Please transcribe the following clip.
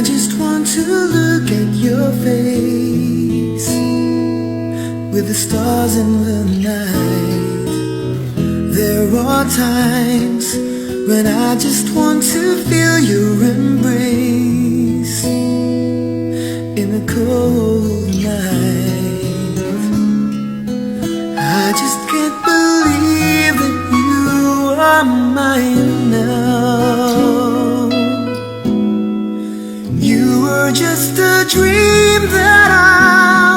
I just want to look at your face with the stars in the night. There are times when I just want to feel your embrace in the cold night. I just can't believe that you are mine now. You were just a dream that I